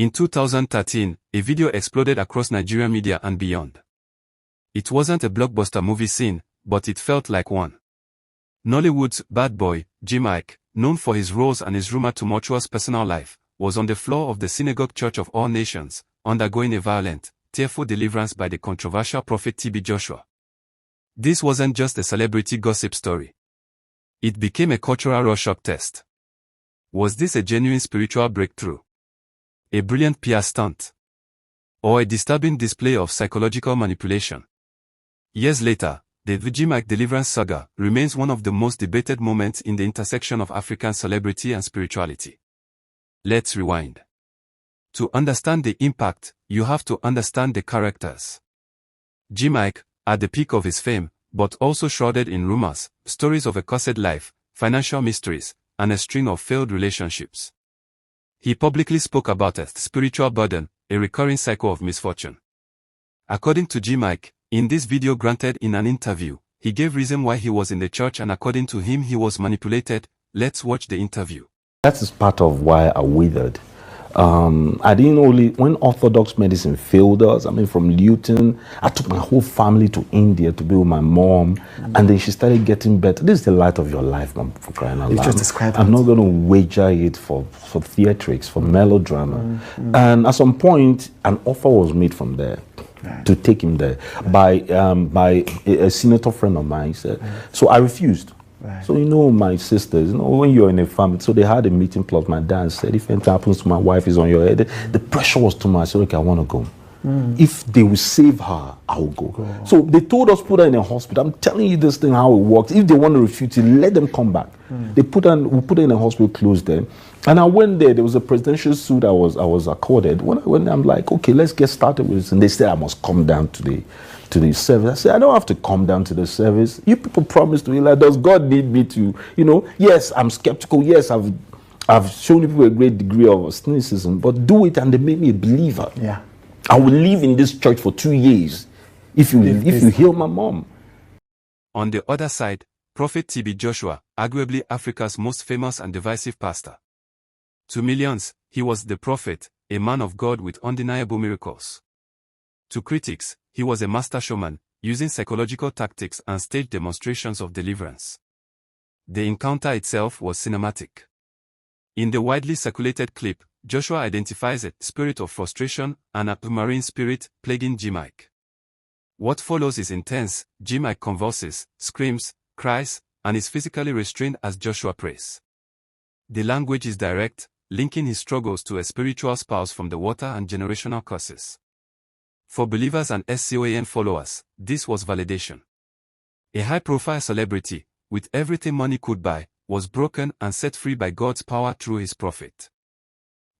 In 2013, a video exploded across Nigerian media and beyond. It wasn't a blockbuster movie scene, but it felt like one. Nollywood's bad boy, Jim Iyke, known for his roles and his rumored tumultuous personal life, was on the floor of the Synagogue Church of All Nations, undergoing a violent, tearful deliverance by the controversial prophet TB Joshua. This wasn't just a celebrity gossip story. It became a cultural Rorschach test. Was this a genuine spiritual breakthrough? A brilliant PR stunt? Or a disturbing display of psychological manipulation? Years later, the Jim Iyke deliverance saga remains one of the most debated moments in the intersection of African celebrity and spirituality. Let's rewind. To understand the impact, you have to understand the characters. Jim Iyke, at the peak of his fame, but also shrouded in rumors, stories of a cursed life, financial mysteries, and a string of failed relationships. He publicly spoke about a spiritual burden, a recurring cycle of misfortune. According to Jim Iyke, in this video granted in an interview, he gave reason why he was in the church, and according to him he was manipulated. Let's watch the interview. That is part of why I withered. I didn't only, when Orthodox medicine failed us, I mean from Luton, I took my whole family to India to be with my mom, and then she started getting better. This is the light of your life, mom, for crying out loud. Just describe I'm not going to wager it for theatrics, for melodrama. And at some point, an offer was made from there to take him there by a senator friend of mine. He said, so I refused. Right. So, my sisters, when you're in a family, so they had a meeting, plus my dad said, if anything happens to my wife, is on your head. The pressure was too much. I said, okay, I want to go. If they will save her, I will go. So they told us, put her in a hospital. I'm telling you this thing, how it works. If they want to refute it, let them come back. We put her in a hospital, closed them. And I went there. There was a presidential suit I was accorded. When I went there, I'm like, okay, let's get started with this. And they said I must come down to the service. I said, I don't have to come down to the service. You people promised to me, like, does God need me to, yes, I'm skeptical. Yes, I've shown people a great degree of cynicism, but do it and they made me a believer. Yeah. I will live in this church for 2 years if you heal my mom. On the other side, Prophet TB Joshua, arguably Africa's most famous and divisive pastor. To millions, he was the prophet, a man of God with undeniable miracles. To critics, he was a master showman, using psychological tactics and stage demonstrations of deliverance. The encounter itself was cinematic. In the widely circulated clip, Joshua identifies a spirit of frustration and a marine spirit plaguing Jim Iyke. What follows is intense. Jim Iyke convulses, screams, cries, and is physically restrained as Joshua prays. The language is direct, linking his struggles to a spiritual spouse from the water and generational curses. For believers and SCOAN followers, this was validation. A high-profile celebrity, with everything money could buy, was broken and set free by God's power through his prophet.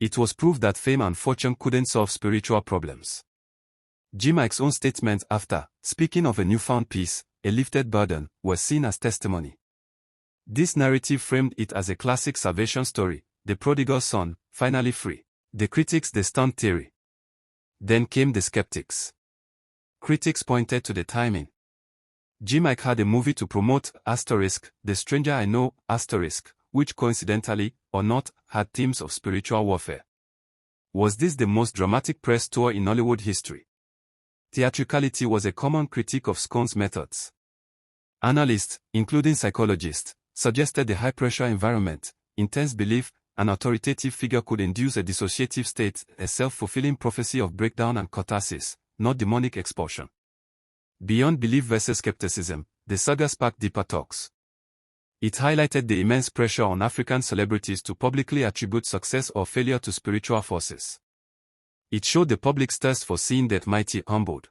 It was proof that fame and fortune couldn't solve spiritual problems. Jim Iyke's own statements after, speaking of a newfound peace, a lifted burden, were seen as testimony. This narrative framed it as a classic salvation story, the prodigal son, finally free. The critics, the stunt theory. Then came the skeptics. Critics pointed to the timing. Jim Iyke had a movie to promote, The Stranger I Know, which coincidentally, or not, had themes of spiritual warfare. Was this the most dramatic press tour in Hollywood history? Theatricality was a common critique of Scone's methods. Analysts, including psychologists, suggested the high-pressure environment, intense belief, an authoritative figure could induce a dissociative state, a self-fulfilling prophecy of breakdown and catharsis, not demonic expulsion. Beyond belief versus skepticism, the saga sparked deeper talks. It highlighted the immense pressure on African celebrities to publicly attribute success or failure to spiritual forces. It showed the public's thirst for seeing the mighty humbled.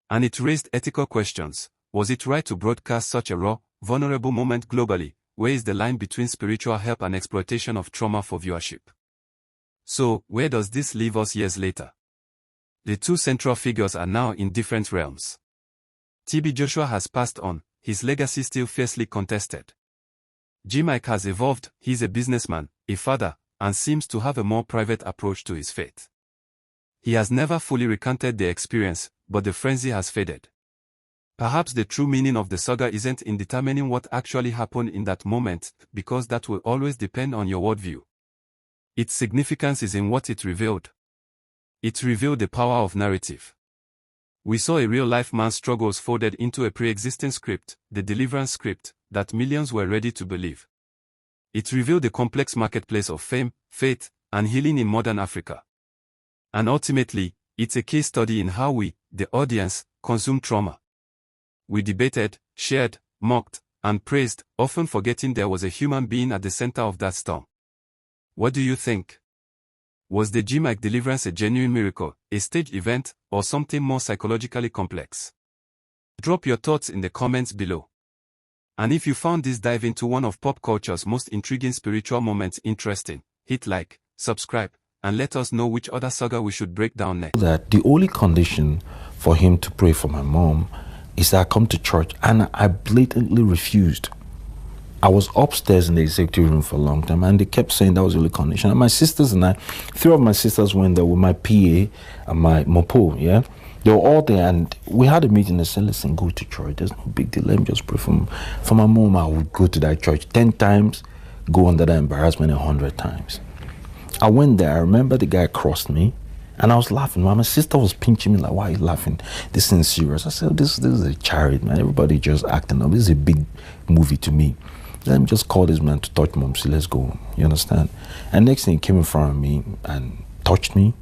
And it raised ethical questions. Was it right to broadcast such a raw, vulnerable moment globally? Where is the line between spiritual help and exploitation of trauma for viewership? So, where does this leave us years later? The two central figures are now in different realms. TB Joshua has passed on, his legacy still fiercely contested. Jim Iyke has evolved, he's a businessman, a father, and seems to have a more private approach to his faith. He has never fully recanted the experience, but the frenzy has faded. Perhaps the true meaning of the saga isn't in determining what actually happened in that moment, because that will always depend on your worldview. Its significance is in what it revealed. It revealed the power of narrative. We saw a real-life man's struggles folded into a pre-existing script, the deliverance script, that millions were ready to believe. It revealed the complex marketplace of fame, faith, and healing in modern Africa. And ultimately, it's a case study in how we, the audience, consume trauma. We debated, shared, mocked, and praised, often forgetting there was a human being at the center of that storm. What do you think? Was the Jim Iyke deliverance a genuine miracle, a staged event, or something more psychologically complex? Drop your thoughts in the comments below. And if you found this dive into one of pop culture's most intriguing spiritual moments interesting, hit like, subscribe, and let us know which other saga we should break down next. That the only condition for him to pray for my mom is that I come to church, and I blatantly refused. I was upstairs in the executive room for a long time, and they kept saying that was the only condition. And my sisters and I, 3 of my sisters went there with my PA and my mopo, yeah? They were all there, and we had a meeting. They said, listen, go to church. There's no big deal. Let me just pray for my mom. I would go to that church 10 times, go under that embarrassment 100 times. I went there. I remember the guy crossed me, and I was laughing. My sister was pinching me like, why are you laughing? This isn't serious. I said, this is a charity, man. Everybody just acting up. This is a big movie to me. Let me just call this man to touch mom. See, let's go. You understand? And next thing, he came in front of me and touched me.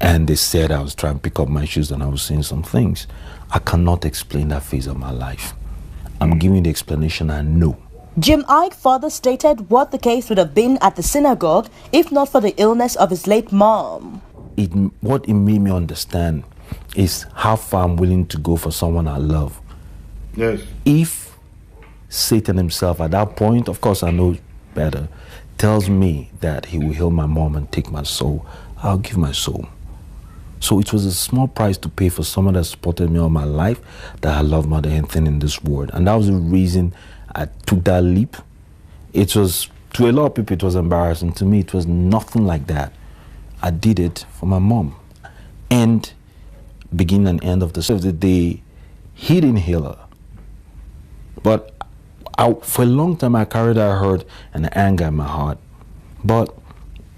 And they said I was trying to pick up my shoes and I was saying some things. I cannot explain that phase of my life. I'm giving the explanation I know. Jim Iyke further stated what the case would have been at the synagogue if not for the illness of his late mom. What it made me understand is how far I'm willing to go for someone I love. Yes. If Satan himself at that point, of course I know better, tells me that he will heal my mom and take my soul, I'll give my soul. So it was a small price to pay for someone that supported me all my life, that I love more than anything in this world. And that was the reason I took that leap. It was, to a lot of people, it was embarrassing. To me, it was nothing like that. I did it for my mom. And beginning and end of the day, he didn't heal her. But for a long time, I carried that hurt and the anger in my heart. But,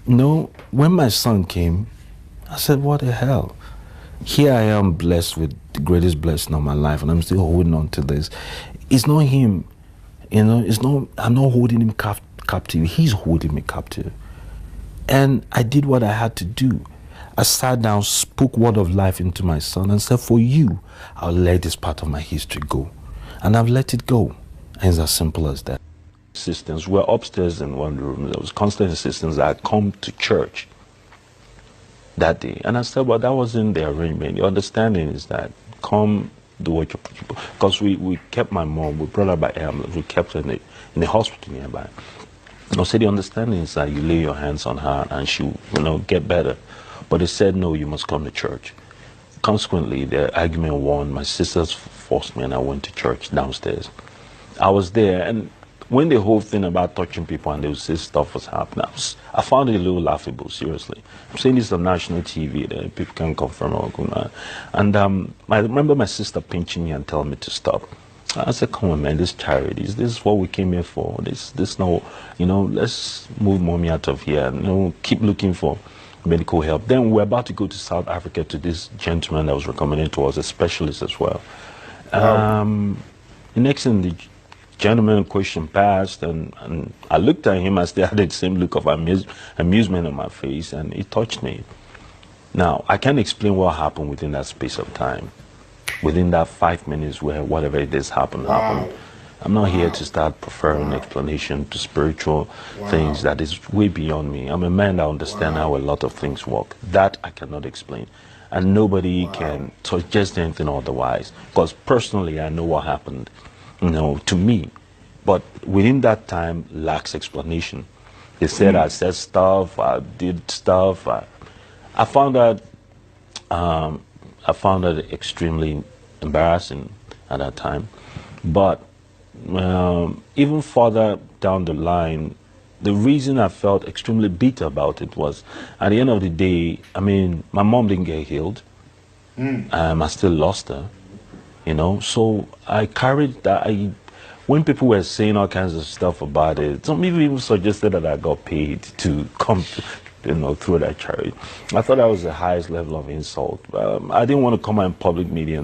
you know, when my son came, I said, what the hell? Here I am blessed with the greatest blessing of my life, and I'm still holding on to this. It's not him, you know, I'm not holding him captive. He's holding me captive. And I did what I had to do. I sat down, spoke word of life into my son, and said, for you, I'll let this part of my history go. And I've let it go. And it's as simple as that. Assistants were upstairs in one room. There was constant assistants that had come to church that day. And I said, well, that wasn't the arrangement. The understanding is that come do what you're, because we kept my mom, we brought her by ambulance, we kept her in the hospital nearby. I said, the understanding is that you lay your hands on her and she'll, you know, get better. But they said, no, you must come to church. Consequently, the argument won. My sisters forced me and I went to church downstairs. I was there, and when the whole thing about touching people and they would say stuff was happening, I found it a little laughable, seriously. I'm saying this on national TV, that people can confirm or go. And I remember my sister pinching me and telling me to stop. I said, come on, man, this charity, this is what we came here for. This no, you know, let's move mommy out of here, you know, keep looking for medical help. Then we're about to go to South Africa to this gentleman that was recommended to us, a specialist as well. The next thing, the gentleman question passed, and I looked at him. I still had the same look of amusement on my face, and it touched me. Now, I can't explain what happened within that space of time, within that 5 minutes where whatever it is happened. I'm not here to start preferring explanation to spiritual things that is way beyond me. I'm a man that understands how a lot of things work. That I cannot explain. And nobody can suggest anything otherwise. Because personally, I know what happened, you know, to me. But within that time, lacks explanation. They said I said stuff, I did stuff. I found that extremely embarrassing at that time. But even further down the line, the reason I felt extremely bitter about it was, at the end of the day, I mean, my mom didn't get healed. I still lost her, you know. So I carried that. When people were saying all kinds of stuff about it, some people even suggested that I got paid to come through that church. I thought that was the highest level of insult. I didn't want to come out in public media